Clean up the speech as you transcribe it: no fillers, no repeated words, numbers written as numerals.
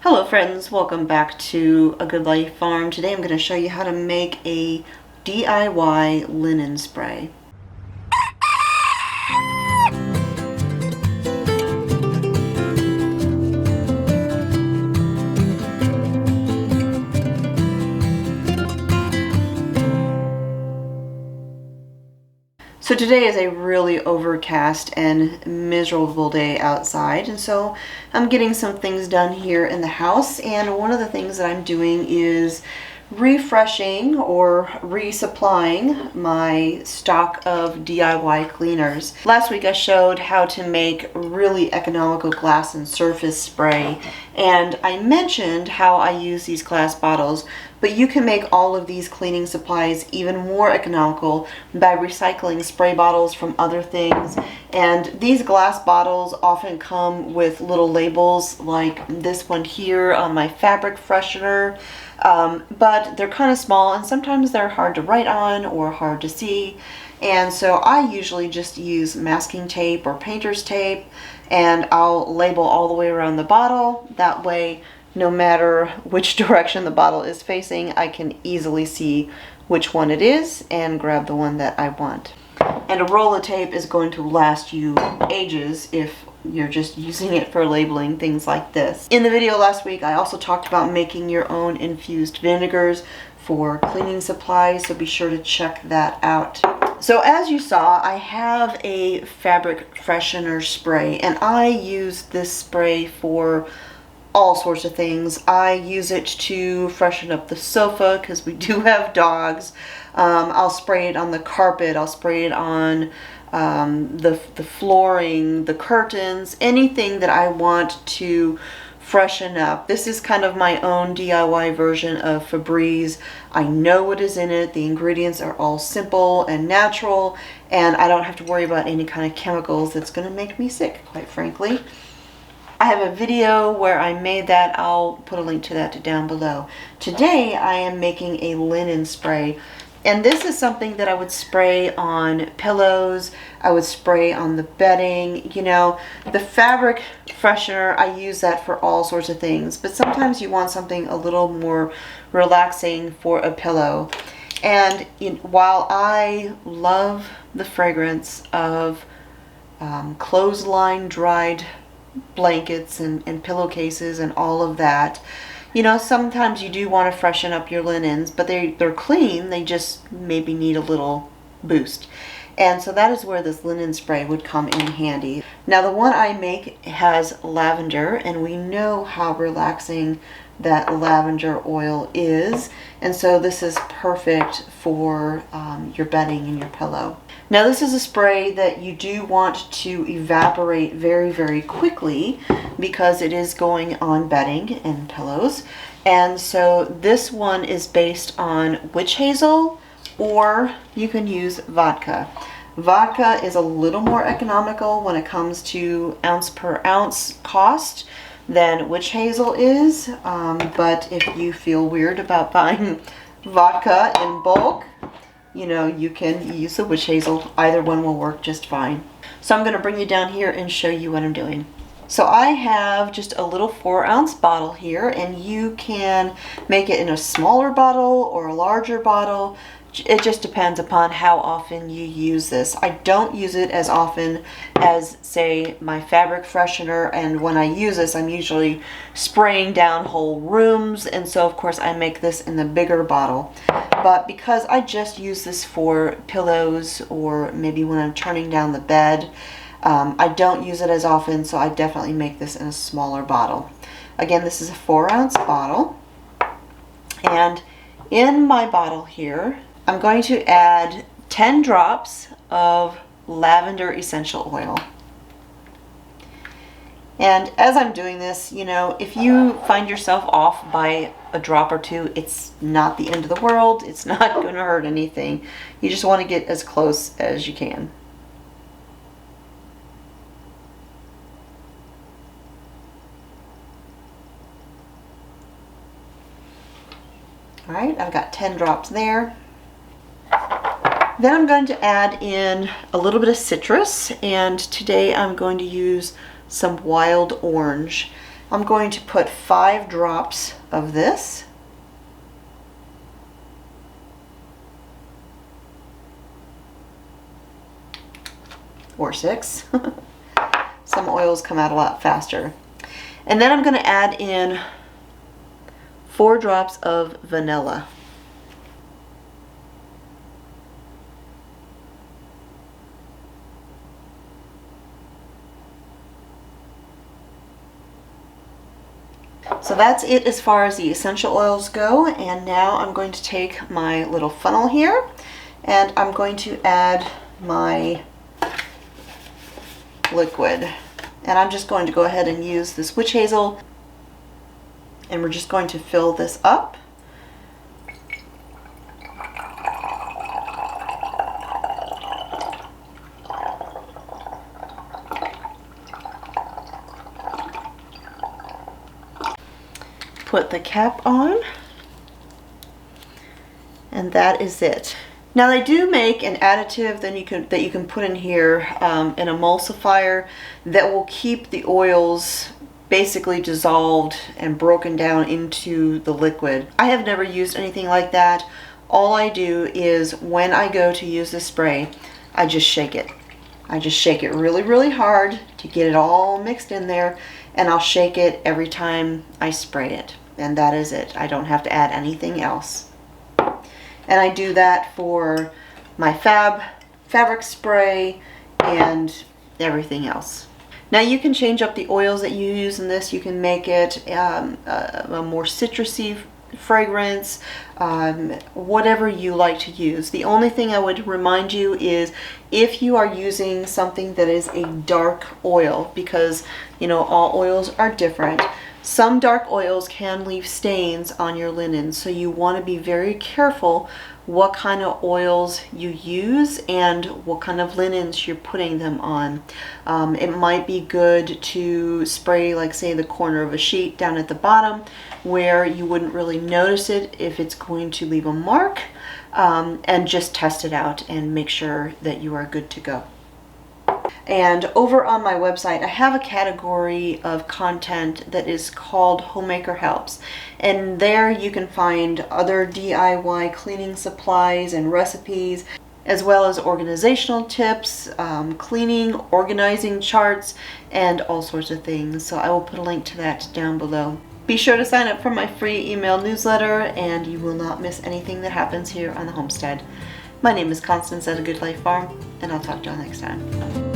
Hello friends, welcome back to A Good Life Farm. Today I'm going to show you how to make a DIY linen spray. So today is a really overcast and miserable day outside, and so I'm getting some things done here in the house, and one of the things that I'm doing is refreshing or resupplying my stock of DIY cleaners. Last week I showed how to make really economical glass and surface spray, and I mentioned how I use these glass bottles, but you can make all of these cleaning supplies even more economical by recycling spray bottles from other things. And these glass bottles often come with little labels like this one here on my fabric freshener. But they're kind of small and sometimes they're hard to write on or hard to see. And so I usually just use masking tape or painter's tape, and I'll label all the way around the bottle. That way, no matter which direction the bottle is facing, I can easily see which one it is and grab the one that I want. And a roll of tape is going to last you ages if you're just using it for labeling things like this. In the video last week, I also talked about making your own infused vinegars for cleaning supplies, so be sure to check that out. So as you saw, I have a fabric freshener spray, and I use this spray for all sorts of things. I use it to freshen up the sofa because we do have dogs. I'll spray it on the carpet. I'll spray it on the flooring, the curtains, anything that I want to freshen up. This is kind of my own DIY version of Febreze. I know what is in it. The ingredients are all simple and natural, and I don't have to worry about any kind of chemicals that's going to make me sick, quite frankly. I have a video where I made that. I'll put a link to that down below. Today I am making a linen spray, and this is something that I would spray on pillows. I would spray on the bedding. You know, the fabric freshener, I use that for all sorts of things, but sometimes you want something a little more relaxing for a pillow. And while I love the fragrance of clothesline dried blankets and pillowcases and all of that, you know, sometimes you do want to freshen up your linens, but they're clean, they just maybe need a little boost. And so that is where this linen spray would come in handy. Now the one I make has lavender, and we know how relaxing that lavender oil is, and so this is perfect for your bedding and your pillow. Now this is a spray that you do want to evaporate very, very quickly because it is going on bedding and pillows. And so this one is based on witch hazel, or you can use vodka. Vodka is a little more economical when it comes to ounce per ounce cost than witch hazel is, but if you feel weird about buying vodka in bulk, you know, you can use the witch hazel. Either one will work just fine. So I'm going to bring you down here and show you what I'm doing. So I have just a little 4-ounce bottle here, and you can make it in a smaller bottle or a larger bottle. It just depends upon how often you use this. I don't use it as often as, say, my fabric freshener, and when I use this, I'm usually spraying down whole rooms, and so of course I make this in the bigger bottle. But because I just use this for pillows or maybe when I'm turning down the bed, I don't use it as often, so I definitely make this in a smaller bottle. Again, this is a 4-ounce bottle, and in my bottle here, I'm going to add 10 drops of lavender essential oil. And as I'm doing this, you know, if you find yourself off by a drop or two, it's not the end of the world. It's not going to hurt anything. You just want to get as close as you can. All right, I've got 10 drops there. Then I'm going to add in a little bit of citrus, and today I'm going to use some wild orange. I'm going to put 5 drops of this. Or 6. Some oils come out a lot faster. And then I'm going to add in 4 drops of vanilla. So that's it as far as the essential oils go, and now I'm going to take my little funnel here and I'm going to add my liquid. And I'm just going to go ahead and use this witch hazel, and we're just going to fill this up. Put the cap on, and that is it. Now they do make an additive that you can put in here, an emulsifier that will keep the oils basically dissolved and broken down into the liquid. I have never used anything like that. All I do is when I go to use the spray, I just shake it. I just shake it really, really hard to get it all mixed in there, and I'll shake it every time I spray it. And that is it. I don't have to add anything else. And I do that for my fabric spray and everything else. Now you can change up the oils that you use in this. You can make it a more citrusy fragrance, whatever you like to use. The only thing I would remind you is if you are using something that is a dark oil, because you know all oils are different. Some dark oils can leave stains on your linen, so you want to be very careful what kind of oils you use and what kind of linens you're putting them on. It might be good to spray, like say, the corner of a sheet down at the bottom where you wouldn't really notice it if it's going to leave a mark, and just test it out and make sure that you are good to go. And over on my website, I have a category of content that is called Homemaker Helps. And there you can find other DIY cleaning supplies and recipes, as well as organizational tips, cleaning, organizing charts, and all sorts of things. So I will put a link to that down below. Be sure to sign up for my free email newsletter, and you will not miss anything that happens here on the homestead. My name is Constance at A Good Life Farm, and I'll talk to y'all next time.